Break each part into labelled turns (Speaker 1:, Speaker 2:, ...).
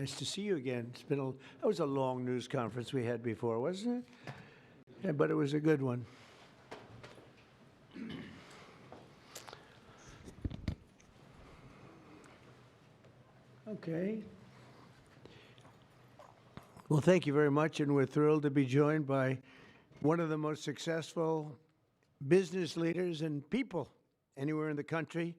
Speaker 1: Nice to see you again. That was a long news conference we had before, wasn't it? Yeah, but it was a good one. Okay. Well, thank you very much, and we're thrilled to be joined by one of the most successful business leaders and people anywhere in the country,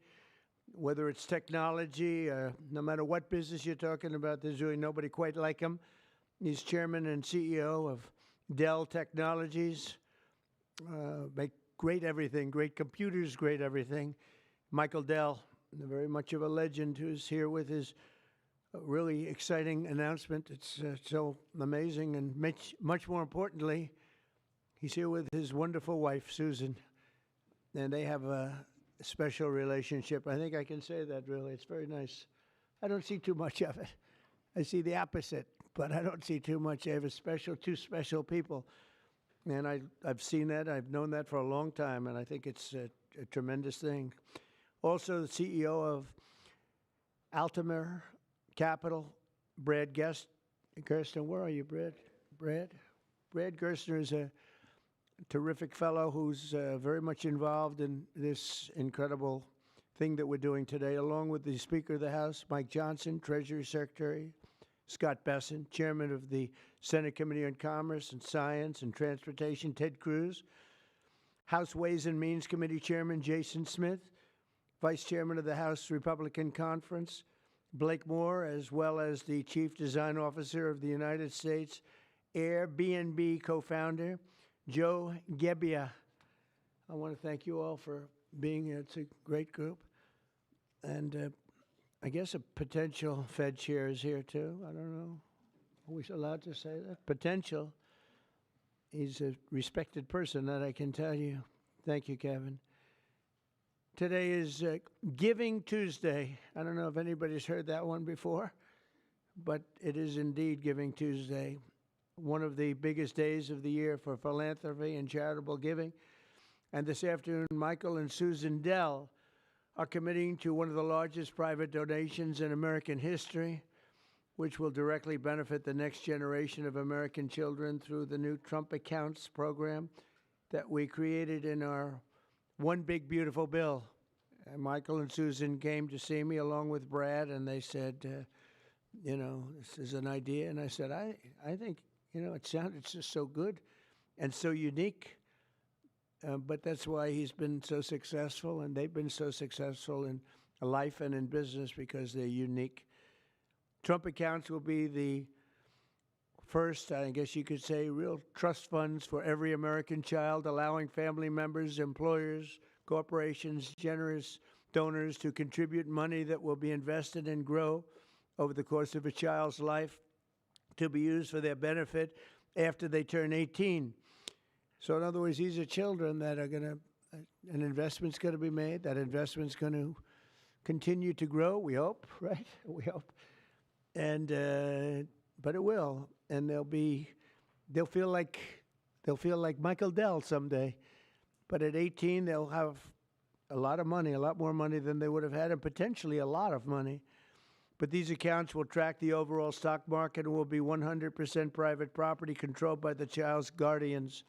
Speaker 1: whether it's technology, no matter what business you're talking about, there's really nobody quite like him. He's chairman and CEO of Dell Technologies. Make great everything, great computers, great everything. Michael Dell, very much of a legend, who's here with his really exciting announcement. It's so amazing, and much more importantly, he's here with his wonderful wife, Susan, and they have a special relationship. I think I can say that, really. It's very nice. I don't see too much of it. I see the opposite, but I don't see too much. They have two special people, and I've seen that. I've known that for a long time, and I think it's a tremendous thing. Also, the CEO of Altamer Capital, Brad Gerstner. Where are you, Brad? Brad Gerstner is a terrific fellow who's very much involved in this incredible thing that we're doing today, along with the Speaker of the House, Mike Johnson, Treasury Secretary, Scott Bessent, Chairman of the Senate Committee on Commerce and Science and Transportation, Ted Cruz, House Ways and Means Committee Chairman Jason Smith, Vice Chairman of the House Republican Conference, Blake Moore, as well as the Chief Design Officer of the United States Airbnb co-founder, Joe Gebbia. I want to thank you all for being here. It's a great group. And I guess a potential Fed chair is here, too. I don't know. Are we allowed to say that? Potential. He's a respected person, that I can tell you. Thank you, Kevin. Today is Giving Tuesday. I don't know if anybody's heard that one before, but it is indeed Giving Tuesday, one of the biggest days of the year for philanthropy and charitable giving. And this afternoon, Michael and Susan Dell are committing to one of the largest private donations in American history, which will directly benefit the next generation of American children through the new Trump Accounts program that we created in our One Big Beautiful Bill. And Michael and Susan came to see me along with Brad, and they said, this is an idea. And I said, I think, it sounded just so good and so unique. But that's why he's been so successful, and they've been so successful in life and in business, because they're unique. Trump Accounts will be the first, I guess you could say, real trust funds for every American child, allowing family members, employers, corporations, generous donors to contribute money that will be invested and grow over the course of a child's life to be used for their benefit after they turn 18. So in other words, these are children that are going to, an investment's going to be made. That investment's going to continue to grow, we hope, right? We hope. And, but it will. And they'll feel like Michael Dell someday. But at 18, they'll have a lot of money, a lot more money than they would have had, and potentially a lot of money. But these accounts will track the overall stock market and will be 100% private property controlled by the child's guardians.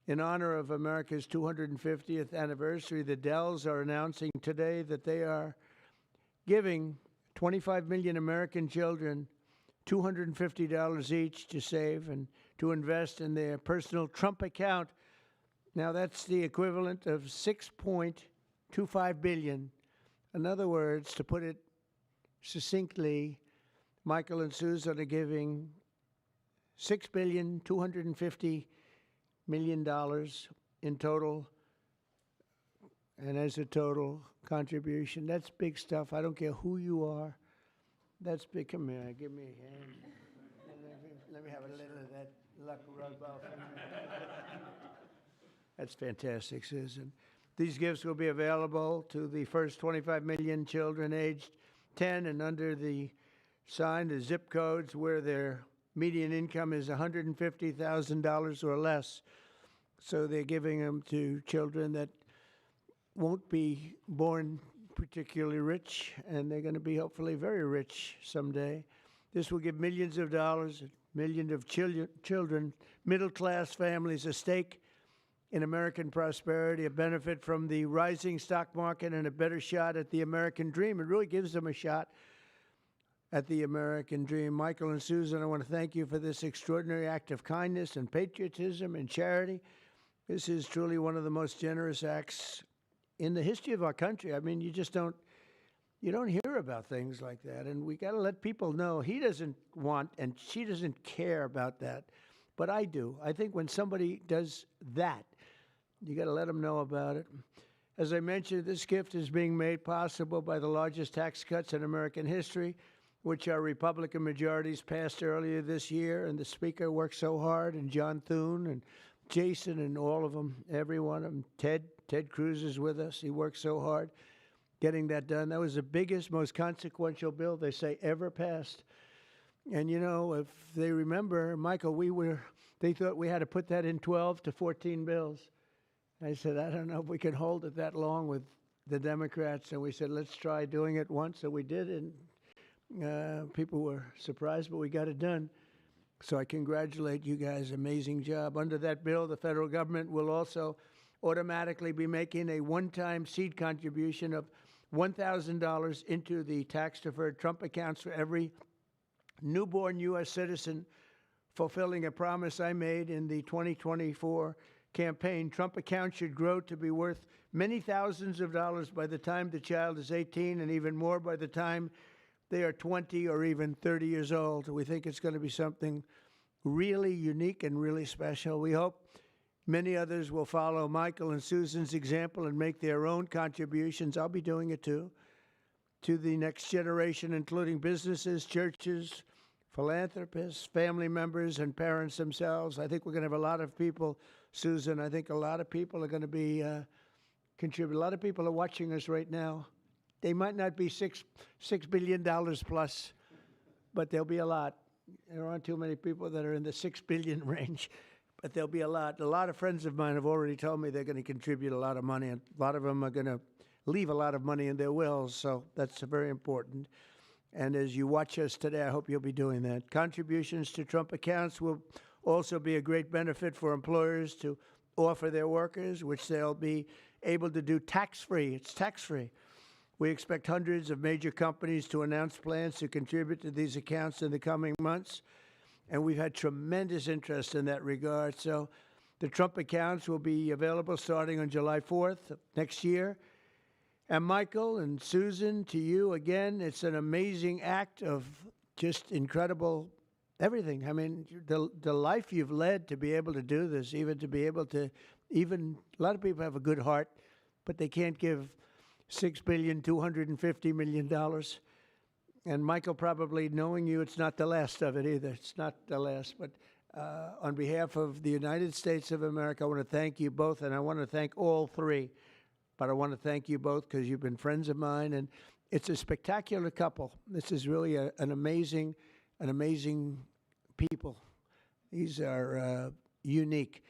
Speaker 1: In honor of America's 250th anniversary, the Dells are announcing today that they are giving 25 million American children $250 each to save and to invest in their personal Trump account. Now, that's the equivalent of $6.25 billion. In other words, to put it succinctly, Michael and Susan are giving $6.25 billion in total, and as a total contribution. That's big stuff. I don't care who you are. That's big. Come here, give me a hand. Let me have a little of that luck rub off. That's fantastic, Susan. These gifts will be available to the first 25 million children aged 10 and under the zip codes where their median income is $150,000 or less. So they're giving them to children that won't be born particularly rich, and they're going to be hopefully very rich someday. This will give millions of dollars, millions of children, middle-class families a stake in American prosperity, a benefit from the rising stock market, and a better shot at the American dream. It really gives them a shot at the American dream. Michael and Susan, I want to thank you for this extraordinary act of kindness and patriotism and charity. This is truly one of the most generous acts in the history of our country. I mean, you don't hear about things like that, and we got to let people know he doesn't want and she doesn't care about that, but I do. I think when somebody does that, you got to let them know about it. As I mentioned, this gift is being made possible by the largest tax cuts in American history, which our Republican majorities passed earlier this year, and the Speaker worked so hard, and John Thune and Jason and all of them, every one of them. Ted Cruz is with us. He worked so hard getting that done. That was the biggest, most consequential bill they say ever passed. And you know, if they remember, Michael, they thought we had to put that in 12 to 14 bills. I said, I don't know if we can hold it that long with the Democrats. And we said, let's try doing it once. So we did, and people were surprised, but we got it done. So I congratulate you guys. Amazing job. Under that bill, the federal government will also automatically be making a one-time seed contribution of $1,000 into the tax-deferred Trump accounts for every newborn U.S. citizen, fulfilling a promise I made in the 2024 campaign. Trump accounts should grow to be worth many thousands of dollars by the time the child is 18, and even more by the time they are 20 or even 30 years old. We think it's going to be something really unique and really special. We hope many others will follow Michael and Susan's example and make their own contributions. I'll be doing it too, to the next generation, including businesses, churches, philanthropists, family members, and parents themselves. I think we're going to have a lot of people, Susan. I think a lot of people are going to be contribute. A lot of people are watching us right now. They might not be $6 billion plus, but there'll be a lot. There aren't too many people that are in the 6 billion range, but there'll be a lot. A lot of friends of mine have already told me they're going to contribute a lot of money, and a lot of them are going to leave a lot of money in their wills, so that's very important. And as you watch us today, I hope you'll be doing that. Contributions to Trump accounts will also be a great benefit for employers to offer their workers, which they'll be able to do tax-free. It's tax-free. We expect hundreds of major companies to announce plans to contribute to these accounts in the coming months, and we've had tremendous interest in that regard. So the Trump accounts will be available starting on July 4th next year. And Michael and Susan, to you again, it's an amazing act of just incredible everything. I mean, the life you've led to be able to do this, even to be able to, even a lot of people have a good heart, but they can't give $6.25 billion. And Michael, probably knowing you, it's not the last of it either. It's not the last. But on behalf of the United States of America, I want to thank you both, and I want to thank all three. But I want to thank you both because you've been friends of mine, and it's a spectacular couple. This is really an amazing people. These are unique.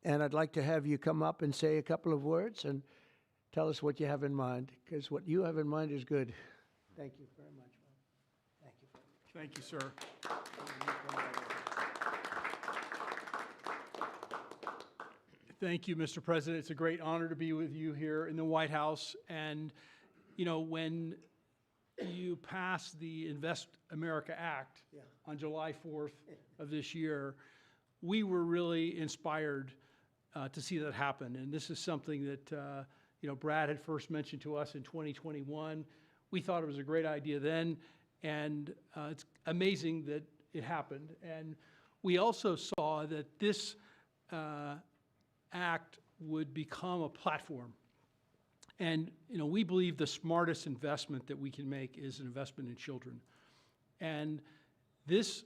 Speaker 1: And I'd like to have you come up and say a couple of words and tell us what you have in mind, because what you have in mind is good. Thank you very much. Thank you.
Speaker 2: Thank you, sir. Thank you, Mr. President. It's a great honor to be with you here in the White House. And, you know, when you passed the Invest America Act on July 4th of this year, we were really inspired to see that happen. And this is something that, you know, Brad had first mentioned to us in 2021. We thought it was a great idea then, and it's amazing that it happened. And we also saw that this act would become a platform. And, you know, we believe the smartest investment that we can make is an investment in children. And this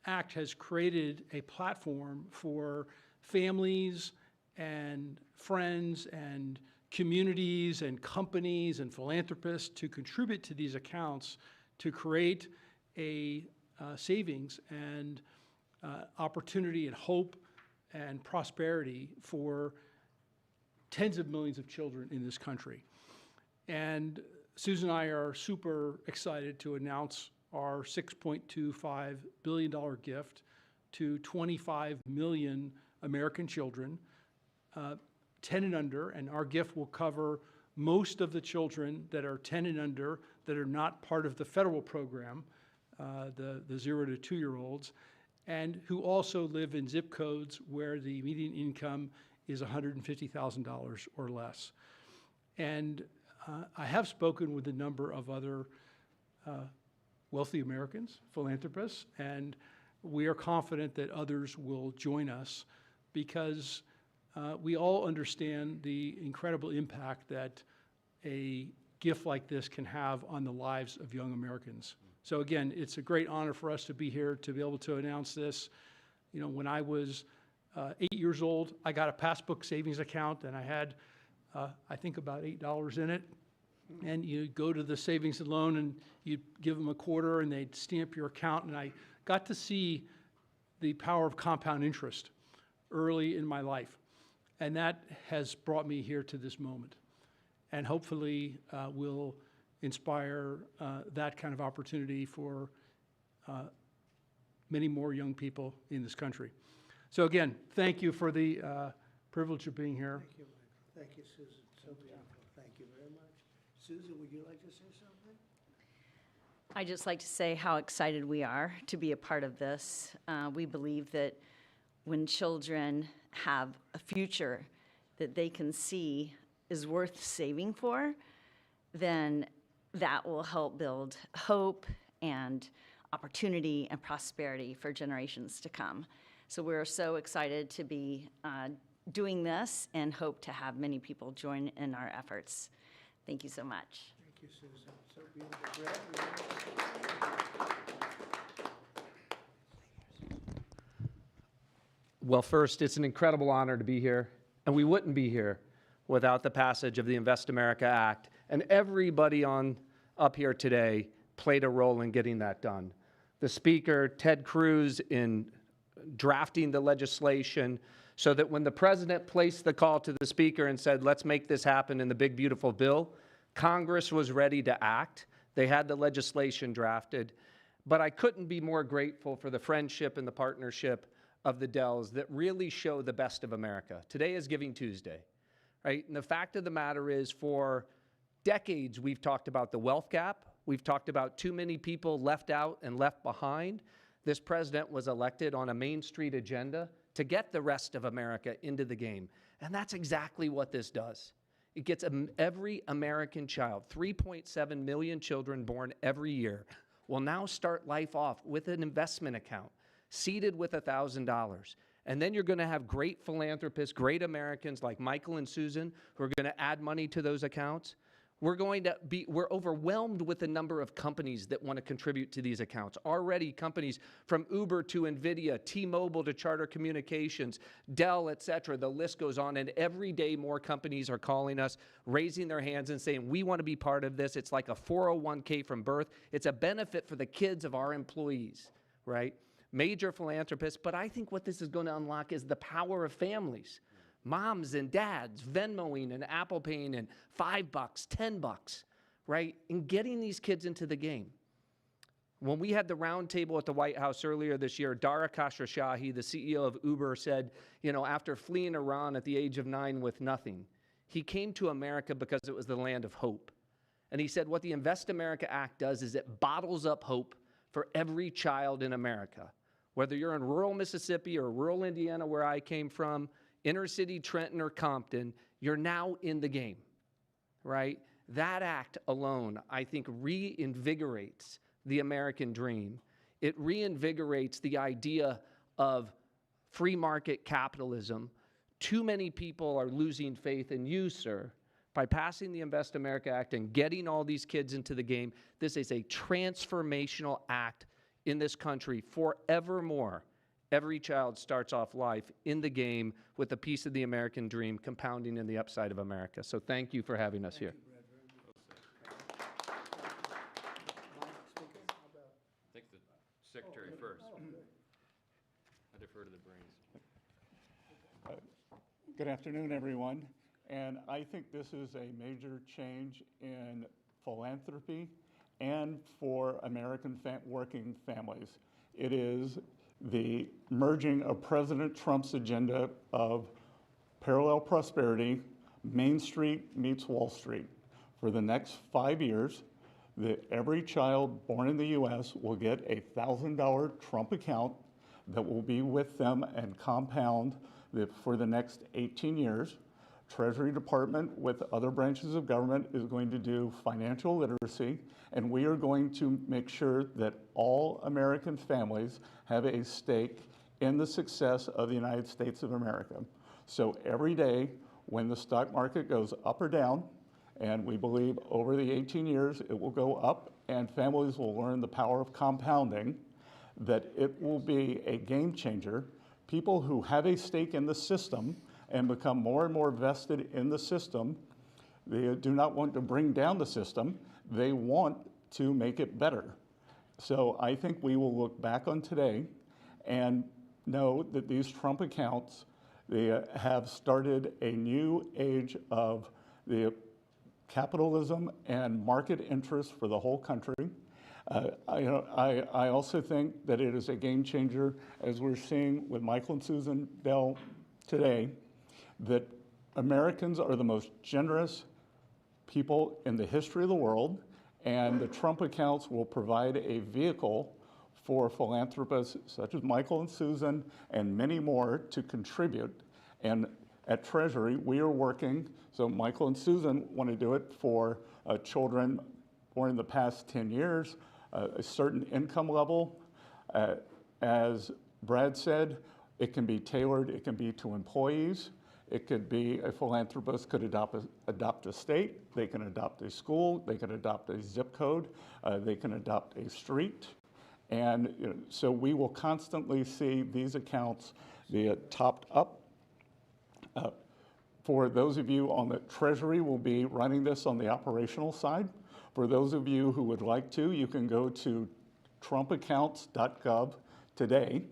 Speaker 2: act has created a platform for families and friends and communities and companies and philanthropists to contribute to these accounts to create a savings and opportunity and hope and prosperity for tens of millions of children in this country. And Susan and I are super excited to announce our $6.25 billion gift to 25 million American children, 10 and under, and our gift will cover most of the children that are 10 and under that are not part of the federal program, the 0 to 2-year-olds, and who also live in zip codes where the median income is $150,000 or less. And I have spoken with a number of other wealthy Americans, philanthropists, and we are confident that others will join us because we all understand the incredible impact that a gift like this can have on the lives of young Americans. So again, it's a great honor for us to be here to be able to announce this. You know, when I was 8 years old, I got a passbook savings account and I had, I think about $8 in it. And you go to the savings and loan and you give them a quarter and they'd stamp your account. And I got to see the power of compound interest early in my life. And that has brought me here to this moment. And hopefully will inspire that kind of opportunity for many more young people in this country. So again, thank you for the privilege of being here.
Speaker 1: Thank you, Michael. Thank you, Susan. So beautiful. Thank you very much. Susan, would you like to say something?
Speaker 3: I'd just like to say how excited we are to be a part of this. We believe that when children have a future that they can see is worth saving for, then that will help build hope and opportunity and prosperity for generations to come. So we're so excited to be doing this and hope to have many people join in our efforts. Thank you so much.
Speaker 1: Thank you, Susan. So beautiful. Brad,
Speaker 4: Well, first, it's an incredible honor to be here, and we wouldn't be here without the passage of the Invest America Act, and everybody up here today played a role in getting that done. The Speaker, Ted Cruz, in drafting the legislation so that when the President placed the call to the Speaker and said, let's make this happen in the big, beautiful bill, Congress was ready to act. They had the legislation drafted, but I couldn't be more grateful for the friendship and the partnership of the Dells that really show the best of America. Today is Giving Tuesday, right? And the fact of the matter is, for decades, we've talked about the wealth gap. We've talked about too many people left out and left behind. This president was elected on a Main Street agenda to get the rest of America into the game. And that's exactly what this does. It gets every American child, 3.7 million children born every year, will now start life off with an investment account, seeded with $1,000. And then you're going to have great philanthropists, great Americans like Michael and Susan who are going to add money to those accounts. We're overwhelmed with the number of companies that want to contribute to these accounts. Already companies from Uber to NVIDIA, T-Mobile to Charter Communications, Dell, et cetera, the list goes on. And every day more companies are calling us, raising their hands and saying, we want to be part of this. It's like a 401k from birth. It's a benefit for the kids of our employees, right? Major philanthropists. But I think what this is going to unlock is the power of families. Moms and dads Venmoing and Apple Paying and $5, $10, right? And getting these kids into the game. When we had the roundtable at the White House earlier this year, Dara Khosrowshahi, the CEO of Uber, said, you know, after fleeing Iran at the age of 9 with nothing, he came to America because it was the land of hope. And he said what the Invest America Act does is it bottles up hope for every child in America. Whether you're in rural Mississippi or rural Indiana, where I came from, inner city Trenton or Compton, you're now in the game, right? That act alone, I think, reinvigorates the American dream. It reinvigorates the idea of free market capitalism. Too many people are losing faith in you, sir. By passing the Invest America Act and getting all these kids into the game, this is a transformational act in this country forevermore. Every child starts off life in the game with a piece of the American dream compounding in the upside of America. So thank you for having us here.
Speaker 5: I think the secretary first. I defer to the brains.
Speaker 6: Good afternoon, everyone. And I think this is a major change in philanthropy and for American working families. It is the merging of President Trump's agenda of parallel prosperity, Main Street meets Wall Street. For the next 5 years, every child born in the U.S. will get a $1,000 Trump account that will be with them and compound for the next 18 years. Treasury Department with other branches of government is going to do financial literacy, and we are going to make sure that all American families have a stake in the success of the United States of America. So every day when the stock market goes up or down, and we believe over the 18 years it will go up and families will learn the power of compounding, that it will be a game changer. People who have a stake in the system and become more and more vested in the system, they do not want to bring down the system, they want to make it better. So I think we will look back on today and know that these Trump accounts, they have started a new age of the capitalism and market interest for the whole country. I also think that it is a game changer, as we're seeing with Michael and Susan Bell today, that Americans are the most generous people in the history of the world, and the Trump accounts will provide a vehicle for philanthropists such as Michael and Susan and many more to contribute. And at Treasury, we are working, so Michael and Susan want to do it for children born in the past 10 years, a certain income level. As Brad said, it can be tailored, it can be to employees. It could be a philanthropist could adopt a state, they can adopt a school, they can adopt a zip code, they can adopt a street. And so we will constantly see these accounts be topped up. For those of you on the Treasury, will be running this on the operational side. For those of you who would like to, you can go to trumpaccounts.gov today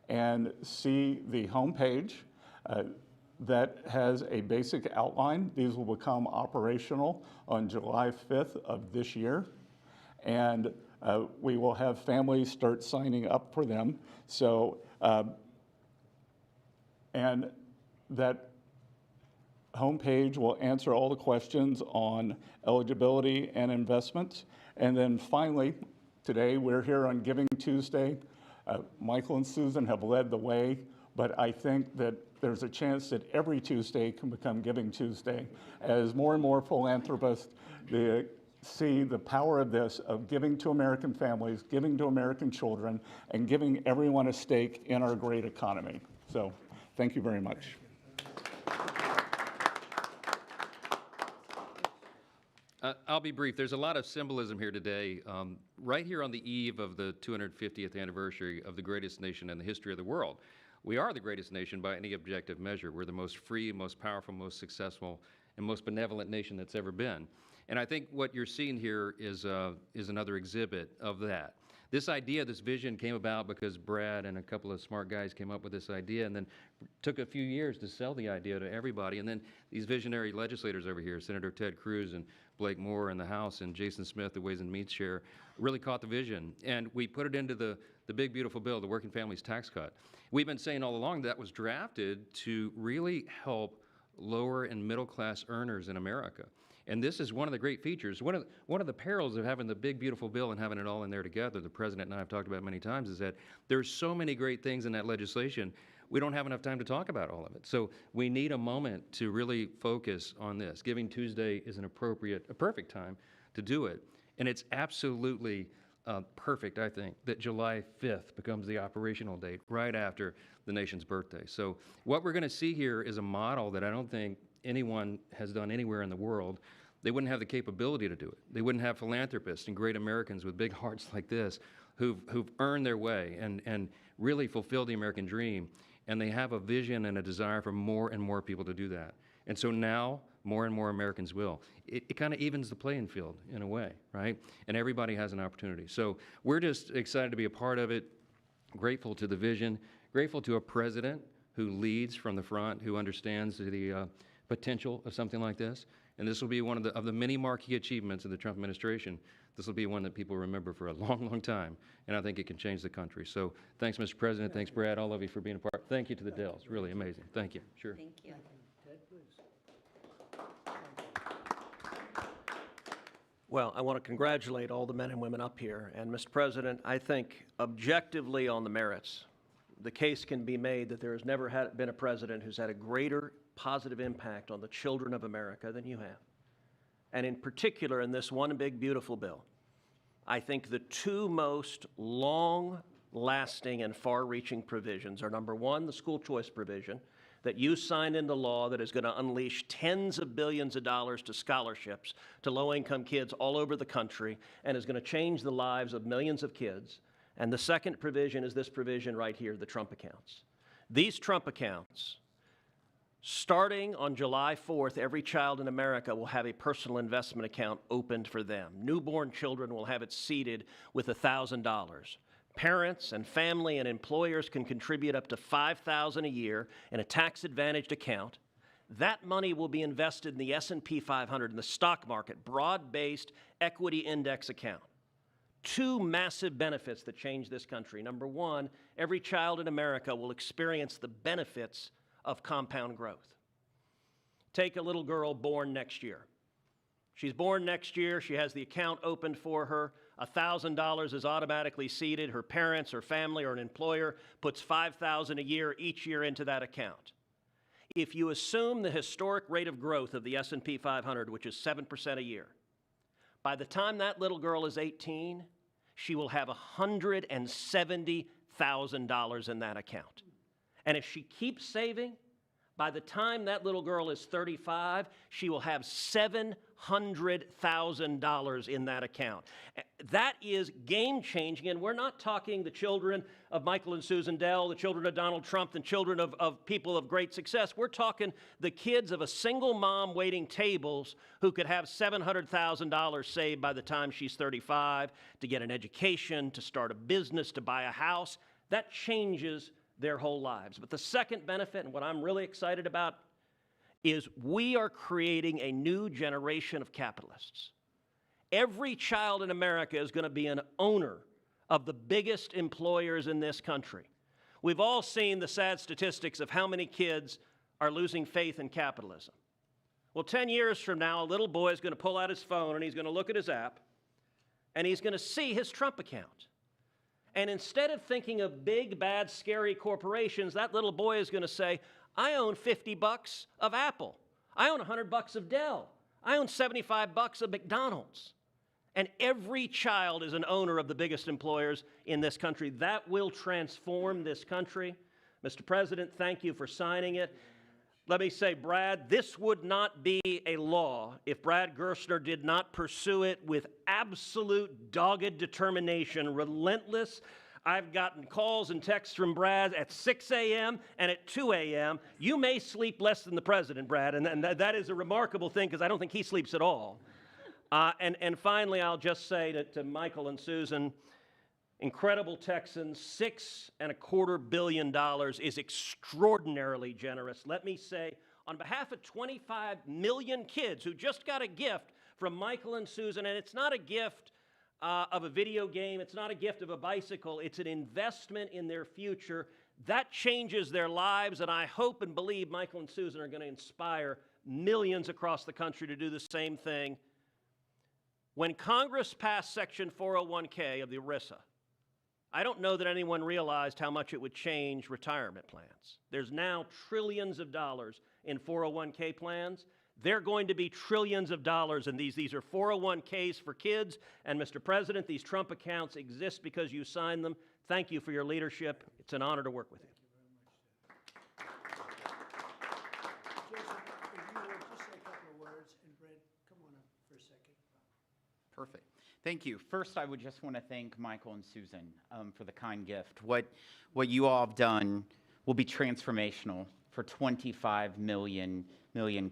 Speaker 6: and see the homepage that has a basic outline. These will become operational on July 5th of this year. And we will have families start signing up for them. So, and that homepage will answer all the questions on eligibility and investments. And then finally, today we're here on Giving Tuesday. Michael and Susan have led the way, but I think that there's a chance that every Tuesday can become Giving Tuesday as more and more philanthropists see the power of this, of giving to American families, giving to American children, and giving everyone a stake in our great economy. So thank you very much.
Speaker 5: I'll be brief. There's a lot of symbolism here today. Right here on the eve of the 250th anniversary of the greatest nation in the history of the world. We are the greatest nation by any objective measure. We're the most free, most powerful, most successful, and most benevolent nation that's ever been. And I think what you're seeing here is another exhibit of that. This idea, this vision came about because Brad and a couple of smart guys came up with this idea, and then took a few years to sell the idea to everybody. And then these visionary legislators over here, Senator Ted Cruz and Blake Moore in the House and Jason Smith, the Ways and Means Chair, really caught the vision. And we put it into the big, beautiful bill, the Working Families Tax Cut. We've been saying all along that was drafted to really help lower and middle class earners in America. And this is one of the great features. One of the perils of having the big, beautiful bill and having it all in there together, the President and I have talked about many times, is that there's so many great things in that legislation, we don't have enough time to talk about all of it. So we need a moment to really focus on this. Giving Tuesday is a perfect time to do it. And it's absolutely perfect, I think, that July 5th becomes the operational date right after the nation's birthday. So what we're going to see here is a model that I don't think anyone has done anywhere in the world. They wouldn't have the capability to do it. They wouldn't have philanthropists and great Americans with big hearts like this who've earned their way and really fulfilled the American dream. And they have a vision and a desire for more and more people to do that. And so now, more and more Americans will. It kind of evens the playing field in a way, right? And everybody has an opportunity. So we're just excited to be a part of it, grateful to the vision, grateful to a president who leads from the front, who understands the potential of something like this. And this will be one of the many marquee achievements of the Trump administration. This will be one that people remember for a long, long time, and I think it can change the country. So thanks, Mr. President. Thanks, Brad, all of you for being a part. Thank you to the Dells. Really amazing. Thank you. Sure.
Speaker 3: Thank you.
Speaker 7: Well, I want to congratulate all the men and women up here. And, Mr. President, I think objectively on the merits, the case can be made that there has never been a president who's had a greater positive impact on the children of America than you have. And in particular, in this one big, beautiful bill, I think the two most long-lasting and far-reaching provisions are, number one, the school choice provision that you signed into law that is going to unleash tens of billions of dollars to scholarships to low-income kids all over the country and is going to change the lives of millions of kids. And the second provision is this provision right here, the Trump accounts. These Trump accounts, starting on July 4th, every child in America will have a personal investment account opened for them. Newborn children will have it seeded with $1,000. Parents and family and employers can contribute up to $5,000 a year in a tax-advantaged account. That money will be invested in the S&P 500 in the stock market, broad-based equity index account. Two massive benefits that change this country. Number one, every child in America will experience the benefits of compound growth. Take a little girl born next year. She's born next year. She has the account opened for her. $1,000 is automatically seeded. Her parents or family or an employer puts $5,000 a year each year into that account. If you assume the historic rate of growth of the S&P 500, which is 7% a year, by the time that little girl is 18, she will have $170,000 in that account. And if she keeps saving, by the time that little girl is 35, she will have $700,000 in that account. That is game-changing, and we're not talking the children of Michael and Susan Dell, the children of Donald Trump, the children of people of great success. We're talking the kids of a single mom waiting tables who could have $700,000 saved by the time she's 35 to get an education, to start a business, to buy a house. That changes their whole lives. But the second benefit, and what I'm really excited about, is we are creating a new generation of capitalists. Every child in America is going to be an owner of the biggest employers in this country. We've all seen the sad statistics of how many kids are losing faith in capitalism. Well, 10 years from now, a little boy is going to pull out his phone and he's going to look at his app and he's going to see his Trump account. And instead of thinking of big, bad, scary corporations, that little boy is going to say, I own $50 of Apple. I own $100 of Dell. I own $75 of McDonald's. And every child is an owner of the biggest employers in this country. That will transform this country. Mr. President, thank you for signing it. Let me say, Brad, this would not be a law if Brad Gerstner did not pursue it with absolute dogged determination, relentless. I've gotten calls and texts from Brad at 6 a.m. and at 2 a.m. You may sleep less than the president, Brad, and that is a remarkable thing because I don't think he sleeps at all. And finally, I'll just say to Michael and Susan, incredible Texans, $6.25 billion is extraordinarily generous. Let me say, on behalf of 25 million kids who just got a gift from Michael and Susan, and it's not a gift of a video game, it's not a gift of a bicycle, it's an investment in their future. That changes their lives, and I hope and believe Michael and Susan are going to inspire millions across the country to do the same thing. When Congress passed Section 401k of the ERISA, I don't know that anyone realized how much it would change retirement plans. There's now trillions of dollars in 401k plans. They're going to be trillions of dollars in these. These are 401ks for kids. And Mr. President, these Trump accounts exist because you signed them. Thank you for your leadership. It's an honor to work with you.
Speaker 1: Joseph, if you would just say a couple of words, and Brad, come on up for a second.
Speaker 8: Perfect. Thank you. First, I would just want to thank Michael and Susan for the kind gift. What you all have done will be transformational for 25 million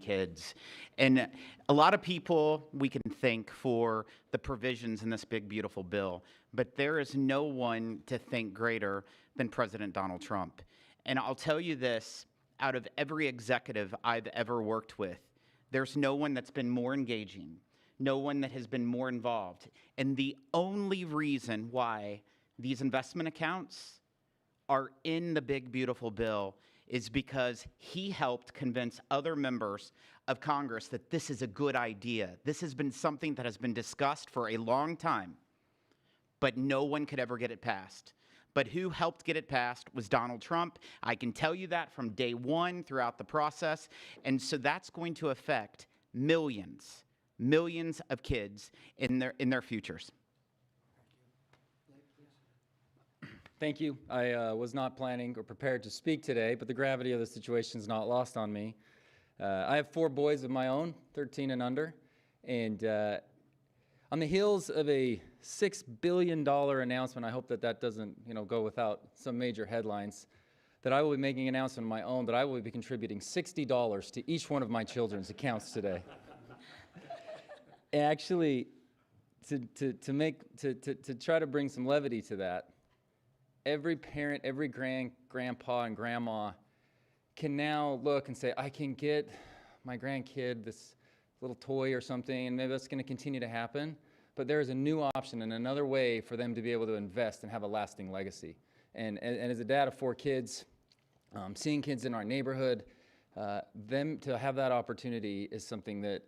Speaker 8: kids. And a lot of people we can thank for the provisions in this big, beautiful bill, but there is no one to thank greater than President Donald Trump. And I'll tell you this, out of every executive I've ever worked with, there's no one that's been more engaging, no one that has been more involved. And the only reason why these investment accounts are in the big, beautiful bill is because he helped convince other members of Congress that this is a good idea. This has been something that has been discussed for a long time, but no one could ever get it passed. But who helped get it passed was Donald Trump. I can tell you that from day one throughout the process. And so that's going to affect millions of kids in their futures.
Speaker 9: Thank you. I was not planning or prepared to speak today, but the gravity of the situation is not lost on me. I have 4 boys of my own, 13 and under, and on the heels of a $6 billion announcement, I hope that doesn't, go without some major headlines, that I will be making an announcement of my own that I will be contributing $60 to each one of my children's accounts today. Actually, to try to bring some levity to that, every parent, every grandpa and grandma can now look and say, I can get my grandkid this little toy or something, and maybe that's going to continue to happen. But there is a new option and another way for them to be able to invest and have a lasting legacy. And as a dad of 4 kids, seeing kids in our neighborhood, them to have that opportunity is something that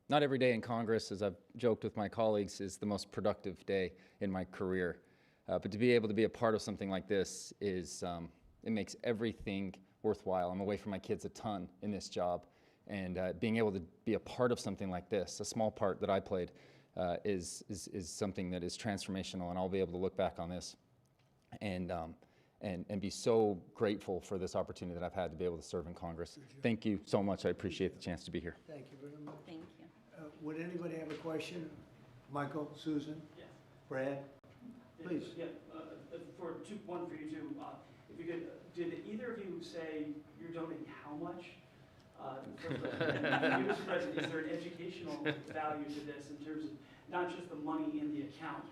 Speaker 9: not every day in Congress, as I've joked with my colleagues, is the most productive day in my career. But to be able to be a part of something like this is, it makes everything worthwhile. I'm away from my kids a ton in this job. And being able to be a part of something like this, a small part that I played, is something that is transformational. And I'll be able to look back on this and be so grateful for this opportunity that I've had to be able to serve in Congress. Thank you so much. I appreciate the chance to be here.
Speaker 1: Thank you very much.
Speaker 3: Thank you.
Speaker 1: Would anybody have a question? Michael, Susan?
Speaker 10: Yes.
Speaker 1: Brad? Please.
Speaker 10: Yeah, one for you two. If you could, did either of you say you're donating how much? Mr. President, is there an educational value to this in terms of not just the money in the account?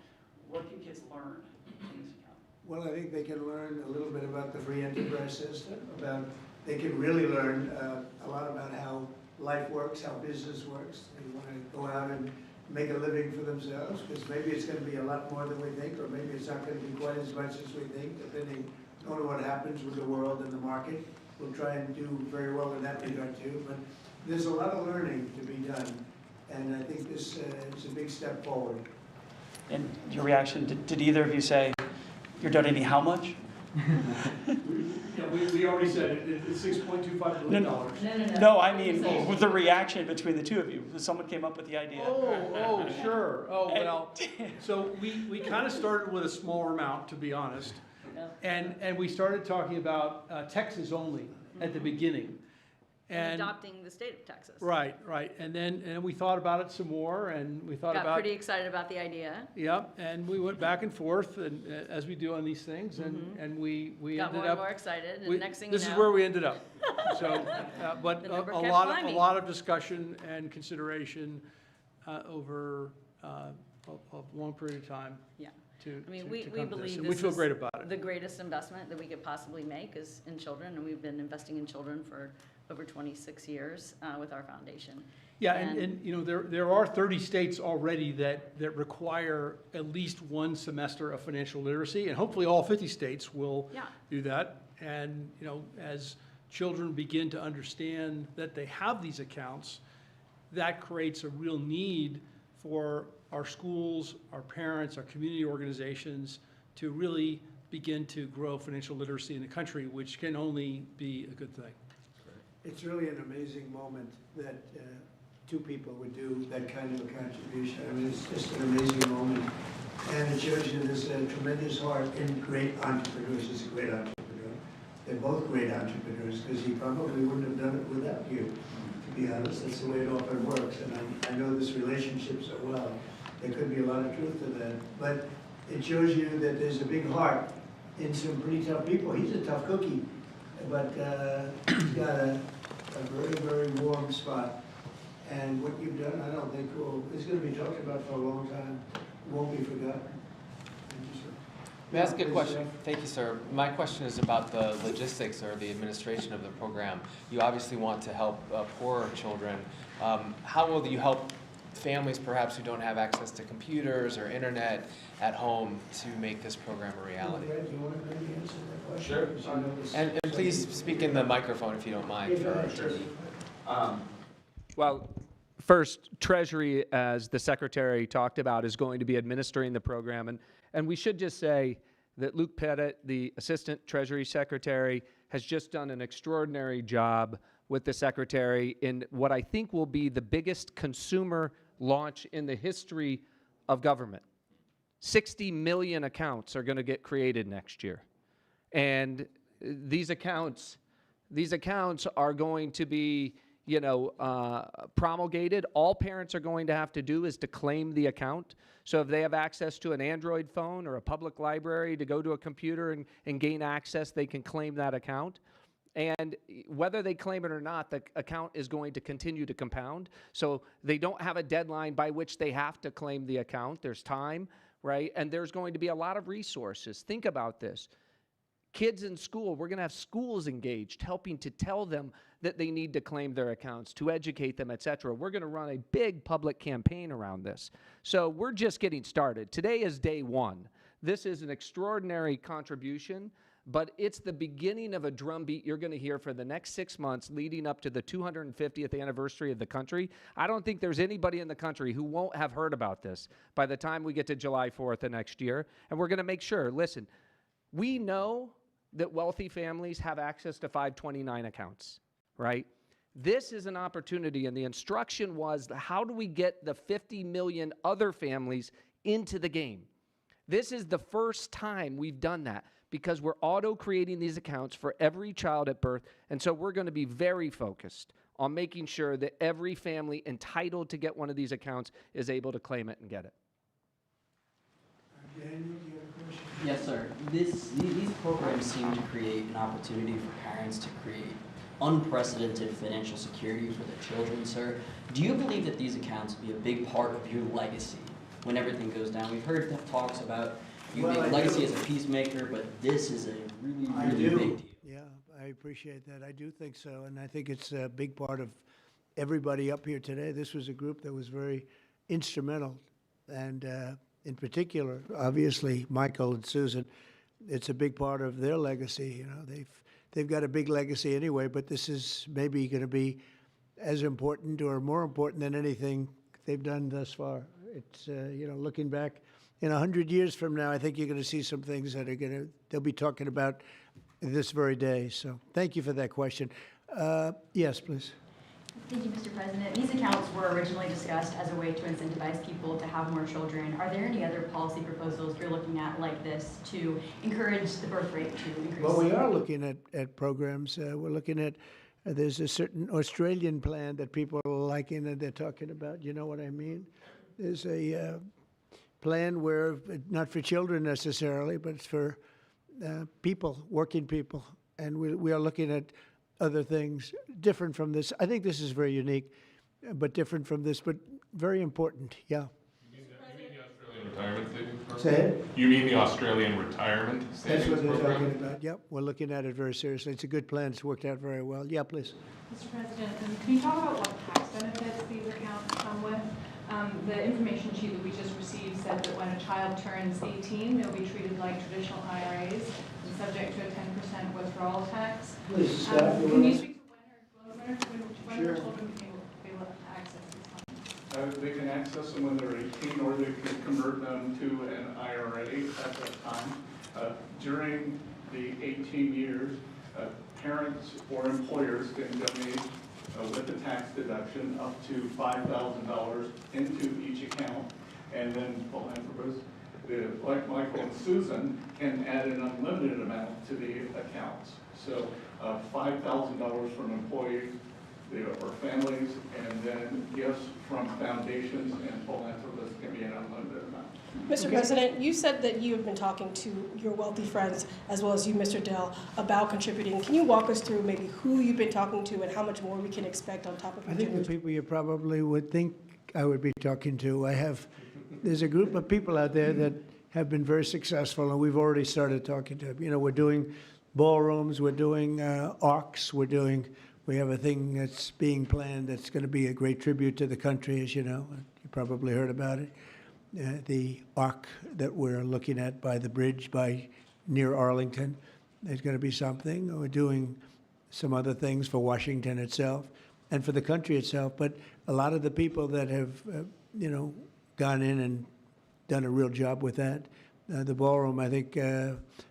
Speaker 10: What can kids learn in this account?
Speaker 1: Well, I think they can learn a little bit about the free enterprise system, they can really learn a lot about how life works, how business works. They want to go out and make a living for themselves, because maybe it's going to be a lot more than we think, or maybe it's not going to be quite as much as we think, depending on what happens with the world and the market. We'll try and do very well in that regard too, but there's a lot of learning to be done, and I think this is a big step forward.
Speaker 10: And your reaction, did either of you say you're donating how much?
Speaker 2: Yeah, we already said it, it's $6.25 billion.
Speaker 10: No, I mean, the reaction between the two of you. Someone came up with the idea.
Speaker 2: Oh, sure. Oh, well, so we kind of started with a smaller amount, to be honest. And we started talking about Texas only at the beginning.
Speaker 3: And adopting the state of Texas.
Speaker 2: Right. And then we thought about it some more, and we thought
Speaker 3: Got
Speaker 2: about.
Speaker 3: pretty excited about the idea.
Speaker 2: Yep, and we went back and forth, and as we do on these things, and we
Speaker 3: Got
Speaker 2: ended
Speaker 3: more
Speaker 2: up.
Speaker 3: and more excited, and next thing you know.
Speaker 2: This is where we ended up. So, but
Speaker 3: The number
Speaker 2: a
Speaker 3: kept
Speaker 2: lot
Speaker 3: climbing.
Speaker 2: of discussion and consideration over a long period of time.
Speaker 3: Yeah.
Speaker 2: To
Speaker 3: I mean,
Speaker 2: to
Speaker 3: we
Speaker 2: come to this,
Speaker 3: believe
Speaker 2: and we
Speaker 3: this
Speaker 2: feel
Speaker 3: is
Speaker 2: great about it.
Speaker 3: the greatest investment that we could possibly make is in children, and we've been investing in children for over 26 years with our foundation.
Speaker 2: Yeah, and you know, there are 30 states already that require at least one semester of financial literacy, and hopefully all 50 states will
Speaker 3: Yeah.
Speaker 2: do that. And, you know, as children begin to understand that they have these accounts, that creates a real need for our schools, our parents, our community organizations to really begin to grow financial literacy in the country, which can only be a good thing.
Speaker 1: It's really an amazing moment that two people would do that kind of a contribution. I mean, it's just an amazing moment. And it shows you there's a tremendous heart in great entrepreneurs. He's a great entrepreneur. They're both great entrepreneurs, because he probably wouldn't have done it without you, to be honest. That's the way it often works. And I know this relationship so well. There could be a lot of truth to that. But it shows you that there's a big heart in some pretty tough people. He's a tough cookie, but he's got a very, very warm spot. And what you've done, I don't think it's going to be talked about for a long time. It won't be forgotten. Thank you, sir.
Speaker 11: May I ask a question? Thank you, sir. My question is about the logistics or the administration of the program. You obviously want to help poorer children. How will you help families perhaps who don't have access to computers or internet at home to make this program a reality? Sure. And please speak in the microphone if you don't mind for our TV.
Speaker 4: Well, first, Treasury, as the Secretary talked about, is going to be administering the program. And we should just say that Luke Pettit, the Assistant Treasury Secretary, has just done an extraordinary job with the Secretary in what I think will be the biggest consumer launch in the history of government. 60 million accounts are going to get created next year. And these accounts are going to be promulgated. All parents are going to have to do is to claim the account. So if they have access to an Android phone or a public library to go to a computer and gain access, they can claim that account. And whether they claim it or not, the account is going to continue to compound. So they don't have a deadline by which they have to claim the account. There's time, right? And there's going to be a lot of resources. Think about this. Kids in school, we're going to have schools engaged, helping to tell them that they need to claim their accounts, to educate them, et cetera. We're going to run a big public campaign around this. So we're just getting started. Today is day one. This is an extraordinary contribution, but it's the beginning of a drumbeat you're going to hear for the next 6 months leading up to the 250th anniversary of the country. I don't think there's anybody in the country who won't have heard about this by the time we get to July 4th of next year. And we're going to make sure, listen, we know that wealthy families have access to 529 accounts, right? This is an opportunity, and the instruction was, how do we get the 50 million other families into the game? This is the first time we've done that because we're auto-creating these accounts for every child at birth, and so we're going to be very focused on making sure that every family entitled to get one of these accounts is able to claim it and get it.
Speaker 1: Daniel, do you have a question?
Speaker 12: Yes, sir. These programs seem to create an opportunity for parents to create unprecedented financial security for their children, sir. Do you believe that these accounts will be a big part of your legacy when everything goes down? We've heard talks about you make legacy as a peacemaker, but this is a really, really big deal.
Speaker 1: Yeah, I appreciate that. I do think so, and I think it's a big part of everybody up here today. This was a group that was very instrumental, and in particular, obviously, Michael and Susan, it's a big part of their legacy. They've got a big legacy anyway, but this is maybe going to be as important or more important than anything they've done thus far. It's looking back in 100 years from now, I think you're going to see some things that they'll be talking about this very day. So thank you for that question. Yes, please.
Speaker 13: Thank you, Mr. President. These accounts were originally discussed as a way to incentivize people to have more children. Are there any other policy proposals you're looking at like this to encourage the birth rate to increase?
Speaker 1: Well, we are looking at programs. We're looking at, there's a certain Australian plan that people are liking and they're talking about. You know what I mean? There's a plan where, not for children necessarily, but it's for people, working people. And we are looking at other things different from this. I think this is very unique, but different from this, but very important. Yeah.
Speaker 14: You mean the Australian retirement savings program?
Speaker 1: Say it?
Speaker 14: You mean the Australian retirement
Speaker 1: That's
Speaker 14: savings
Speaker 1: what they're
Speaker 14: program?
Speaker 1: talking about. Yep, we're looking at it very seriously. It's a good plan. It's worked out very well. Yeah, please.
Speaker 15: Mr. President, can you talk about what tax benefits these accounts come with? The information sheet that we just received said that when a child turns 18, they'll be treated like traditional IRAs and subject to a 10% withdrawal tax.
Speaker 1: Please,
Speaker 15: can you speak to when
Speaker 1: Sure.
Speaker 15: her children can be able to access these funds?
Speaker 6: They can access them when they're 18, or they can convert them to an IRA at that time. During the 18 years, parents or employers can donate with the tax deduction up to $5,000 into each account, and then philanthropists, like Michael and Susan, can add an unlimited amount to the accounts. So $5,000 from employees or families, and then gifts from foundations and philanthropists can be an unlimited amount.
Speaker 16: Mr. President, you said that you have been talking to your wealthy friends, as well as you, Mr. Dell, about contributing. Can you walk us through maybe who you've been talking to and how much more we can expect on top of
Speaker 1: I
Speaker 16: your
Speaker 1: think the
Speaker 16: generous?
Speaker 1: people you probably would think I would be talking to. There's a group of people out there that have been very successful, and we've already started talking to them. You know, we're doing ballrooms, we're doing arcs, we have a thing that's being planned that's going to be a great tribute to the country, as you know. You probably heard about it. The arc that we're looking at by the bridge near Arlington, there's going to be something. We're doing some other things for Washington itself and for the country itself. But a lot of the people that have, you know, gone in and done a real job with that. The ballroom, I think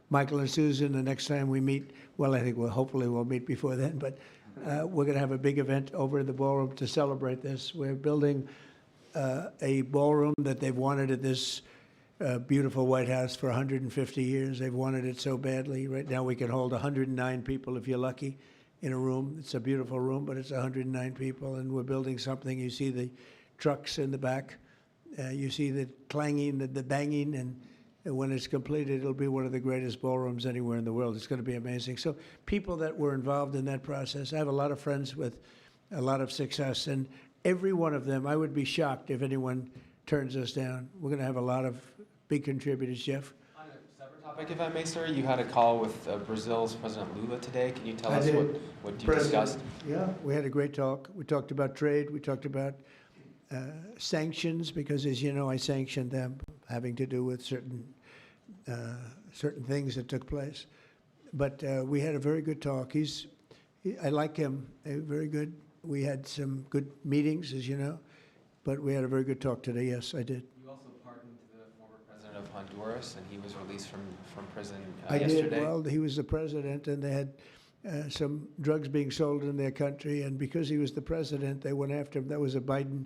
Speaker 1: Michael and Susan, the next time we meet, well, I think hopefully we'll meet before then, but we're going to have a big event over in the ballroom to celebrate this. We're building a ballroom that they've wanted at this beautiful White House for 150 years. They've wanted it so badly. Right now we can hold 109 people if you're lucky in a room. It's a beautiful room, but it's 109 people, and we're building something. You see the trucks in the back. You see the clanging, the banging, and when it's completed, it'll be one of the greatest ballrooms anywhere in the world. It's going to be amazing. So people that were involved in that process, I have a lot of friends with a lot of success, and every one of them, I would be shocked if anyone turns us down. We're going to have a lot of big contributors. Jeff?
Speaker 11: On a separate topic, if I may, sir, you had a call with Brazil's President Lula today. Can you tell us what you discussed?
Speaker 1: Yeah, we had a great talk. We talked about trade. We talked about sanctions, because, as you know, I sanctioned them, having to do with certain things that took place. But we had a very good talk. I like him. Very good. We had some good meetings, as you know, but we had a very good talk today. Yes, I did.
Speaker 11: You also pardoned the former president of Honduras, and he was released from prison
Speaker 1: I
Speaker 11: yesterday.
Speaker 1: did. Well, he was the president, and they had some drugs being sold in their country, and because he was the president, they went after him. That was a Biden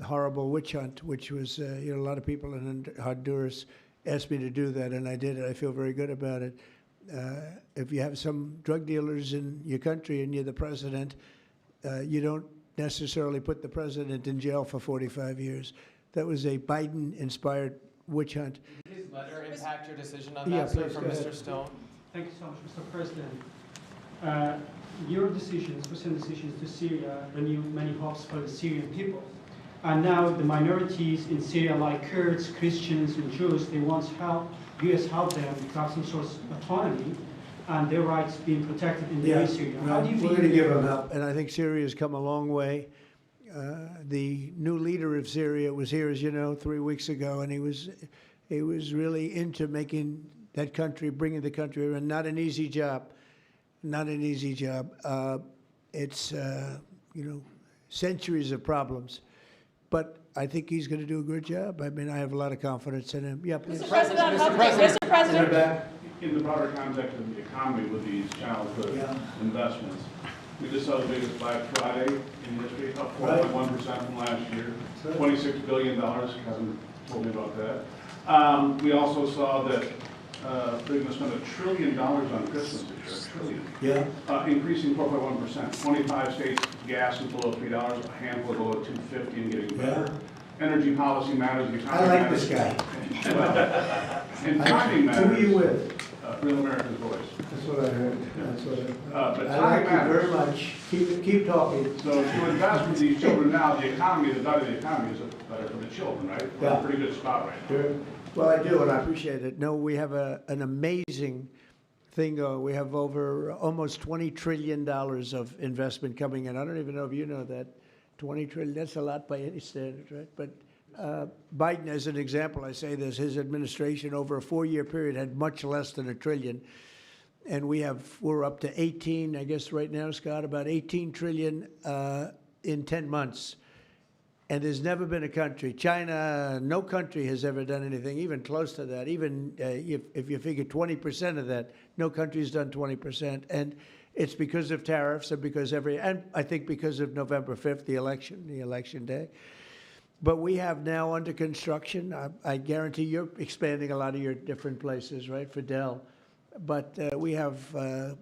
Speaker 1: horrible witch hunt, which was, you know, a lot of people in Honduras asked me to do that, and I did it. I feel very good about it. If you have some drug dealers in your country and you're the president, you don't necessarily put the president in jail for 45 years. That was a Biden-inspired witch hunt.
Speaker 11: Did his letter impact your decision on
Speaker 1: Yeah,
Speaker 11: that, sir,
Speaker 1: please,
Speaker 11: from
Speaker 1: go
Speaker 11: Mr.
Speaker 1: ahead.
Speaker 11: Stone?
Speaker 10: Thank you so much, Mr. President. Your decisions, recent decisions to Syria, renewed many hopes for the Syrian people. And now the minorities in Syria, like Kurds, Christians, and Jews, they want help, U.S. help them to have some sort of autonomy and their rights being protected in
Speaker 1: Yeah,
Speaker 10: Syria.
Speaker 1: no,
Speaker 10: How do you
Speaker 1: we're
Speaker 10: view
Speaker 1: going to give them help, and I think Syria has come a long way. The new leader of Syria was here, as you know, 3 weeks ago, and he was really into making that country, bringing the country around. Not an easy job, not an easy job. It's you know, centuries of problems, but I think he's going to do a good job. I mean, I have a lot of confidence in him. Yeah, please.
Speaker 16: Mr. President.
Speaker 14: In the broader context of the economy with these childhood investments, we just saw the biggest Black Friday in history, up 4.1% from last year, $26 billion. Kevin told me about that. We also saw that they're going to spend $1 trillion on Christmas this year, $1 trillion.
Speaker 1: Yeah.
Speaker 14: Increasing 4.1%. 25 states, gas is below $3, a handful below $2.50 and getting better. Energy policy matters. The economy
Speaker 1: I like
Speaker 14: matters.
Speaker 1: this guy.
Speaker 14: And timing matters.
Speaker 1: Who are you with?
Speaker 14: Real America's Voice.
Speaker 1: That's what I heard. That's what
Speaker 14: But
Speaker 1: I
Speaker 14: time
Speaker 1: like you
Speaker 14: matters.
Speaker 1: very much. Keep talking.
Speaker 14: So if you invest with these children now, the economy, the better the economy is, better for the children, right? We're in
Speaker 1: Yeah.
Speaker 14: a pretty good spot right now.
Speaker 1: Sure. Well, I do, and I appreciate it. No, we have an amazing thing. We have over almost $20 trillion of investment coming in. I don't even know if you know that. 20 trillion, that's a lot by any standard, right? But Biden, as an example, I say this, his administration over a 4-year period had much less than $1 trillion. And we're up to 18, I guess right now, Scott, about 18 trillion in 10 months. And there's never been a country, China, no country has ever done anything even close to that. Even if you figure 20% of that, no country's done 20%. And it's because of tariffs and and I think because of November 5th, the election day. But we have now under construction, I guarantee you're expanding a lot of your different places, right, for Dell. But we have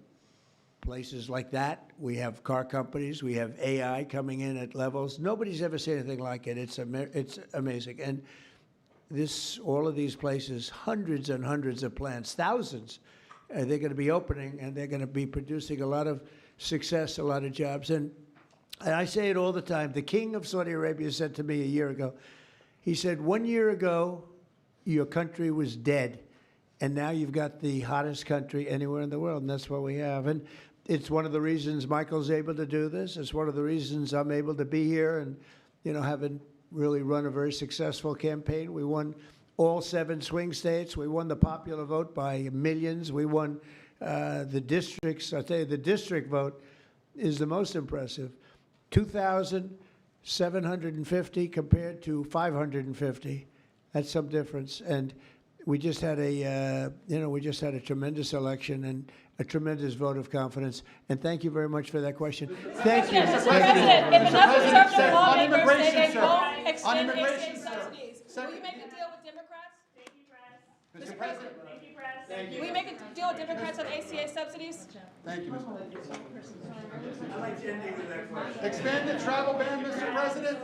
Speaker 1: places like that. We have car companies. We have AI coming in at levels. Nobody's ever seen anything like it. It's amazing. And all of these places, hundreds and hundreds of plants, thousands, they're going to be opening, and they're going to be producing a lot of success, a lot of jobs. And I say it all the time. The king of Saudi Arabia said to me a year ago, he said, 1 year ago, your country was dead. And now you've got the hottest country anywhere in the world, and that's what we have. And it's one of the reasons Michael's able to do this. It's one of the reasons I'm able to be here and, having really run a very successful campaign. We won all 7 swing states. We won the popular vote by millions. We won the districts. I'll tell you, the district vote is the most impressive. 2,750 compared to 550. That's some difference. And we just had a tremendous election and a tremendous vote of confidence. And thank you very much for that question. Thank you.
Speaker 16: Mr. President, if enough conservative lawmakers say they won't extend ACA subsidies, will you make a deal with Democrats? Thank you, Press. Mr. President. Thank you, Press. Will you make a deal with Democrats on ACA subsidies?
Speaker 17: Thank you, Mr. Expanded travel ban, Mr. President.